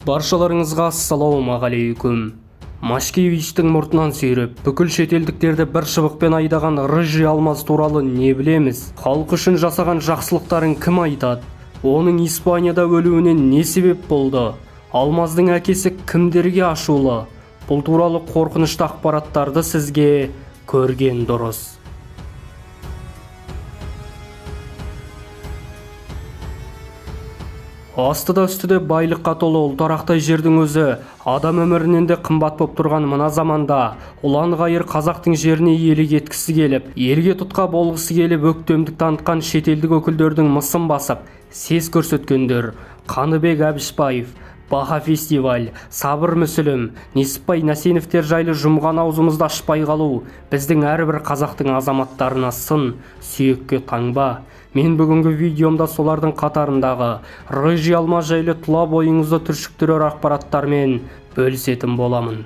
Баршаларыңызға ассалаумағалейкум. Машкевичтің мұртынан сүйреп, бүкіл шетелдіктерді бір шыбықпен айдаған Рыжий Алмаз туралы не білеміз? Халық үшін жасаған жақсылықтарын кім айтады? Оның Испанияда өлуінен не себеп болды? Алмаздың әкесі кімдерге ашулы? Бұл туралы қорқынышты ақпараттарды сізге көрген дұрыс. Астыда үстіде байлыққа толы ұлтарақтай жердің өзі адам өмірінен де қымбат боп тұрған мына заманда ұлан ғайыр қазақтың жеріне иелік еткісі келіп, елге тұтқа болғысы келіп өктемдік танытқан шетелдік өкілдердің мысын басып, сес көрсеткендер Қаныбек Әбішбаев, Баха фестиваль, Сабыр Мүсілім, Несіпбай Нәсеновтер жайлы жұмған аузымызды ашпай қалу біздің әрбір қазақтың азаматтарына сын, сүйекке таңба. Мен бүгінгі видеомда солардың қатарындағы Рыжий Алмаз жайлы тұла бойыңызды түршіктірер ақпараттармен бөлісетін боламын.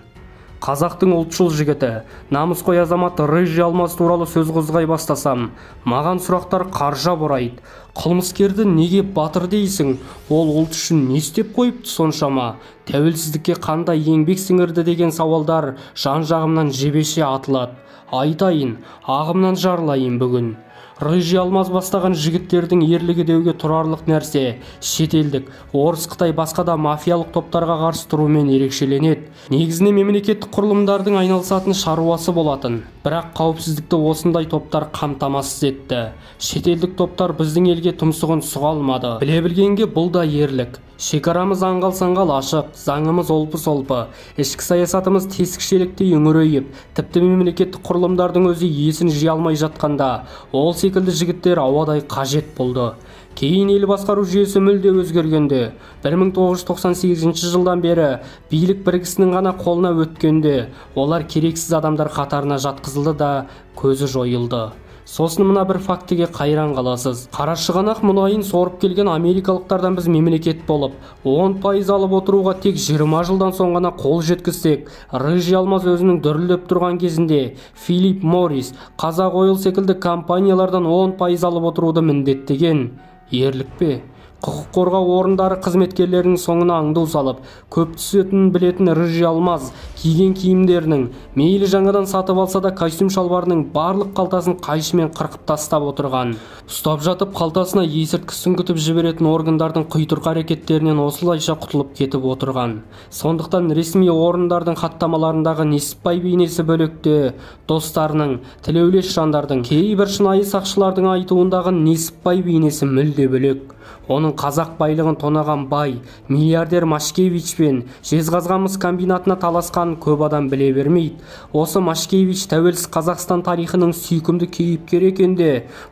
Қазақтың ұлтшыл жігіті, намысқой азамат Рыжий Алмаз туралы сөз қозғай бастасам, маған сұрақтар қаржа бұрайды. Қылмыскерді неге батыр дейсің? Ол ұлт үшін не істеп қойыпты соншама? Тәуелсіздікке қандай еңбек сіңірді деген сауалдар жан-жағымнан жебеше атылады. Айтайын, ағымнан жарылайын бүгін. Рыжий Алмаз бастаған жігіттердің ерлігі деуге тұрарлық нәрсе шетелдік, орыс, Қытай басқа да мафиялық топтарға қарсы тұрумен ерекшеленеді. Негізіне мемлекеттік құрылымдардың айналысатын шаруасы болатын. Бірақ қауіпсіздікті осындай топтар қамтамасыз етті. Шетелдік топтар біздің елге тұмсығын сұға алмады. Біле білгенге бұл да ерлік. Шекарамыз аңғал-саңғал ашық, заңымыз олпы-солпы, ішкі саясатымыз тесікшеліктей үңірейіп, тіпті мемлекеттік құрылымдардың өзі есін жия алмай жатқанда, ол секілді жігіттер ауадай қажет болды. Кейін ел басқару жүйесі мүлде өзгергенде, 1998 жылдан бері билік бір кісінің ғана қолына өткенде, олар керексіз адамдар қатарына жатқызылды да көзі жойылды. Сосын мына бір фактіге қайран қаласыз. Қарашығанақ мұнайын сорып келген америкалықтардан біз мемлекет болып, 10% алып отыруға тек 20 жылдан соң ғана қол жеткізсек, Рыжий Алмаз өзінің дүрілдеп тұрған кезінде Филипп Моррис, Қазақ Ойл секілді компаниялардан 10% алып отыруды міндеттеген. Ерлік пе? Құқық қорғау орындары қызметкерлерінің соңына аңду салып, көп түсетінін білетін Рыжий Алмаз киген киімдерінің, мейлі жаңадан сатып алса да костюм шалбарының барлық қалтасын қайшымен қырқып тастап отырған. Ұстап жатып қалтасына есірткісін күтіп жіберетін органдардың құйтырқы әрекеттерінен осылайша құтылып кетіп отырған. Сондықтан ресми орындардың хаттамаларындағы Несіпбай бейнесі бөлекте, достарының, тілеулес жандардың, кейбір шынайы сақшылардың айтуындағы Несіпбай бейнесі мүлде бөлек. Оның қазақ байлығын тонаған бай, миллиардер Машкевич пен жезқазған-мыс комбинатына таласқан көп адам біле бермейді. Осы Машкевич тәуелсіз Қазақстан тарихының сүйкімді кейіпкері екенде,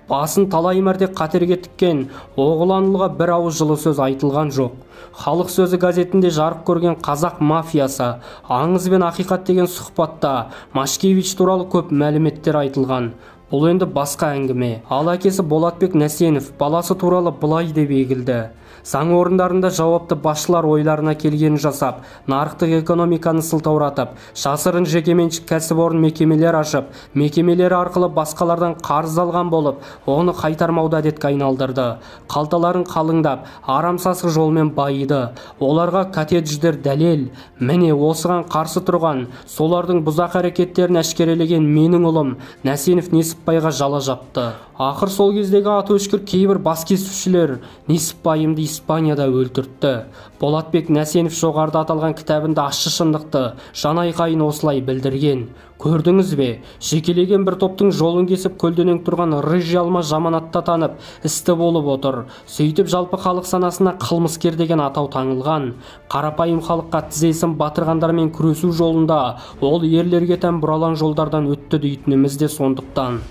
басын талай мәрте қатерге тіккен, оғыланұлға бір ауыз жылы сөз айтылған жоқ. Халық сөзі газетінде жарық көрген қазақ мафиясы, аңыз бен ақиқат деген сұхбатта Машкевич туралы көп мәліметтер айтылған. Бұл енді басқа әңгіме. Ал әкесі Болатбек Нәсенов баласы туралы былай деп егілді. Заң орындарында жауапты басшылар ойларына келгенін жасап, нарықтық экономиканы сылтауратып, жасырын жекеменшік кәсіпорын мекемелер ашып, мекемелері арқылы басқалардан қарыз алған болып, оны қайтармауды әдетке айналдырды. Қалталарын қалыңдап, арамсасық жолмен байыды. Оларға коттедждер дәлел. Міне осыған қарсы тұрған, солардың бұзақ әрекеттерін әшкерелеген менің ұлым Нәсенов Несіпбайға жала жапты. Ақыр сол кездегі аты өшкір кейбір бас кесушілер Несіпбайымды Испанияда өлтіртті. Болатбек Нәсенов жоғарыда аталған кітабында ащы шындықты, жан айқайын осылай білдірген. Көрдіңіз бе? Жекелеген бір топтың жолын кесіп көлденең тұрған Рыжий Алмаз жаманатта танып, істі болып отыр. Сөйтіп жалпы халық санасына қылмыскер деген атау таңылған. Қарапайым халыққа тізесін батырғандармен күресу жолында ол ерлерге тән бұралаң жолдардан өтті дейтініміз де сондықтан.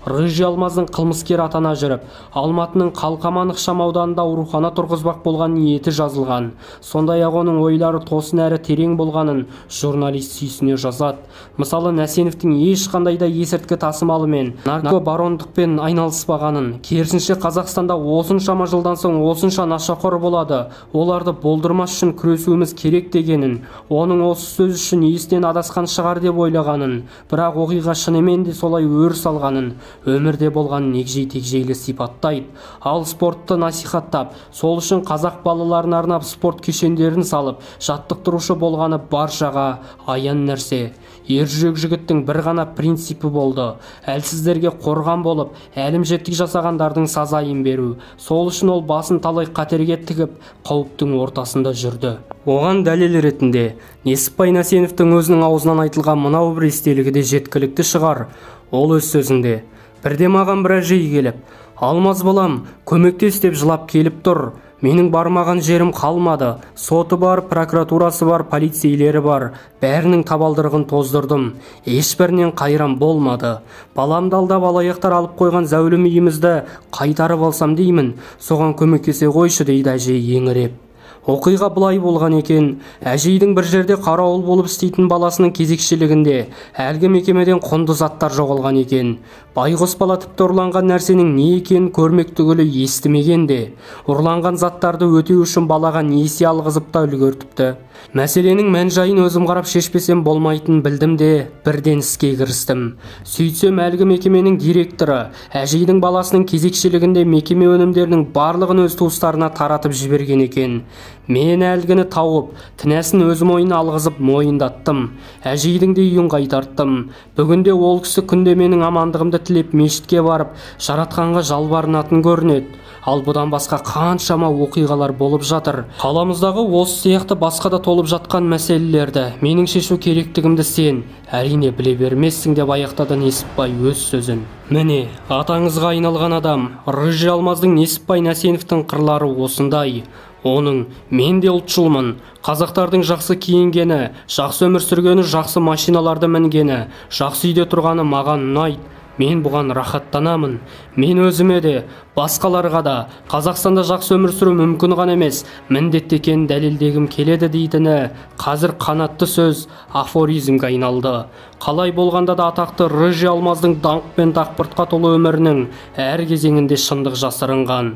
Рыжий Алмаздың қылмыскер атана жүріп, Алматының Қалқаман ықшамауданында аурухана тұрғызбақ болған ниеті жазылған. Сондай-ақ оның ойлары тосын әрі терең болғанын журналист сүйсіне жазады. Мысалы, Нәсеновтің ешқандай да есірткі тасымалы мен наркобарондықпен айналыспағанын, керісінше Қазақстанда осыншама жылдан соң осынша нашақор болады, оларды болдырмас үшін күресуіміз керек дегенін, оның осы сөз үшін естен адасқан шығар деп ойлағанын, бірақ оқиға шынымен де солай өріс алғанын, өмірде болған егжей-тегжейлі сипаттайды, ал спортты насихаттап, сол үшін қазақ балаларына арнап спорт кешендерін салып, жаттықтырушы болғаны баршаға аян нәрсе. Ержүрек жігіттің бір ғана принципі болды: әлсіздерге қорған болып, әлімжеттік жасағандардың сазайын беру. Сол үшін ол басын талай қатерге тігіп, қауіптің ортасында жүрді. Оған дәлел ретінде Несіпбай Нәсеновтің өзінің аузынан айтылған мынау бір естелігі де жеткілікті шығар. Ол өз сөзінде: бірде маған бір әжей келіп, «Алмаз балам, көмектес» деп жылап келіп тұр. Менің бармаған жерім қалмады. Соты бар, прокуратурасы бар, полицейлері бар. Бәрінің табалдырығын тоздырдым. Ешбірінен қайран болмады. Баламды алдап алаяқтар алып қойған зәулім үйімізді қайтарып алсам деймін. Соған көмектесе қойшы, дейді әжей еңіреп. Оқиға бұлай болған екен. Әжейдің бір жерде қарауыл болып істейтін баласының кезекшілігінде әлгі мекемеден құнды заттар жоғалған екен. Байғұс бала тіпті ұрланған нәрсенің не екенін көрмек түгілі естімеген де. Ұрланған заттарды өтеу үшін балаға несие алғызып та үлгертіпті. Мәселенің мән-жайын өзім қарап шешпесем болмайтынын білдім де бірден іске кірістім. Сөйтсем, әлгі мекеменің директоры әжейдің баласының кезекшілігінде мекеме өнімдерінің барлығын өз туыстарына таратып жіберген екен. Мен әлгіні тауып, кінәсін өз мойнына алғызып мойындаттым. Әжейдің де үйін қайтарттым. Бүгінде ол кісі күнде менің амандығымды тілеп мешітке барып, жаратқанға жалбарынатын көрінеді. Ал бұдан басқа қаншама оқиғалар болып жатыр. Қаламыздағы осы сияқты басқа да толып жатқан мәселелерді менің шешу керектігімді сен әрине біле бермессің, деп аяқтады Несіпбай өз сөзін. Міне, атаңызға айналған адам Рыжий Алмаздың Несіпбай Нәсеновтің қырлары осындай. Оның «мен де ұлтшылмын, қазақтардың жақсы киінгені, жақсы өмір сүргені, жақсы машиналарды мінгені, жақсы үйде тұрғаны маған ұнайды. Мен бұған рахаттанамын. Мен өзіме де, басқаларға да Қазақстанда жақсы өмір сүру мүмкін ғана емес, міндетті екенін дәлелдегім келеді» дейтіні қазір қанатты сөз афоризмге айналды. Қалай болғанда да атақты Рыжий Алмаздың даңқ пен дақпыртқа толы өмірінің әр кезеңінде шындық жасырынған.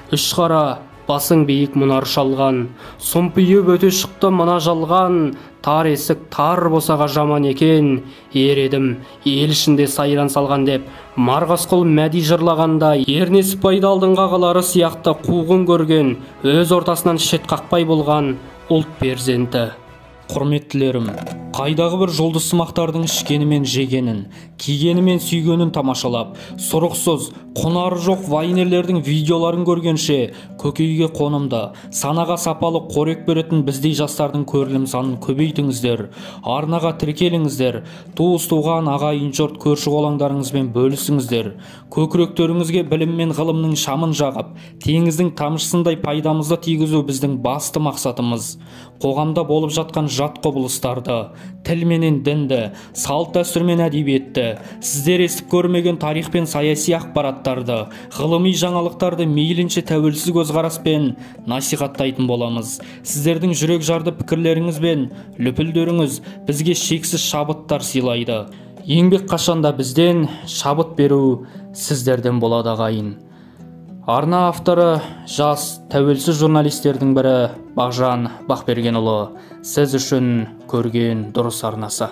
Үш қара, басың биік мұнар шалған, сұмпиып өте шықты мына жалған, тар есік тар босаға жаман екен, ер едім ел ішінде сайран салған деп Марғасқұл мәди жырлағандай, Несіпбайды алдыңғы ағалары сияқты қуғын көрген, өз ортасынан шет қақпай болған ұлт перзенті. Құрметтілерім, қайдағы бір жұлдызсымақтардың ішкені мен жегенін, кигені мен сүйгенін тамашалап, сұрықсыз, құнары жоқ вайнерлердің видеоларын көргенше көкейге қонымды, санаға сапалы қорек беретін біздей жастардың көрілім санын көбейтіңіздер, арнаға тіркеліңіздер, туыс-туған, ағайын жұрт, көрші қолаңдарыңызбен бөлісіңіздер, көкіректеріңізге білім мен ғылымның шамын жағып, теңіздің тамшысындай пайдамызды тигізу біздің басты мақсатымыз. Қоғамда болып жатқан жат құбылыстарды, тіл менен дінді, салт дәстүр мен әдебиетті, сіздер естіп көрмеген тарих пен саяси ақпараттарды, ғылыми жаңалықтарды мейлінше тәуелсіз көзқараспен насихаттайтын боламыз. Сіздердің жүрек жарды пікірлеріңіз бен лүпілдеріңіз бізге шексіз шабыттар сыйлайды. Еңбек қашанда бізден, шабыт беру сіздерден болады ағайын. Арна авторы жас тәуелсіз журналистердің бірі Бағжан Бақбергенұлы. Сіз үшін көрген дұрыс арнасы.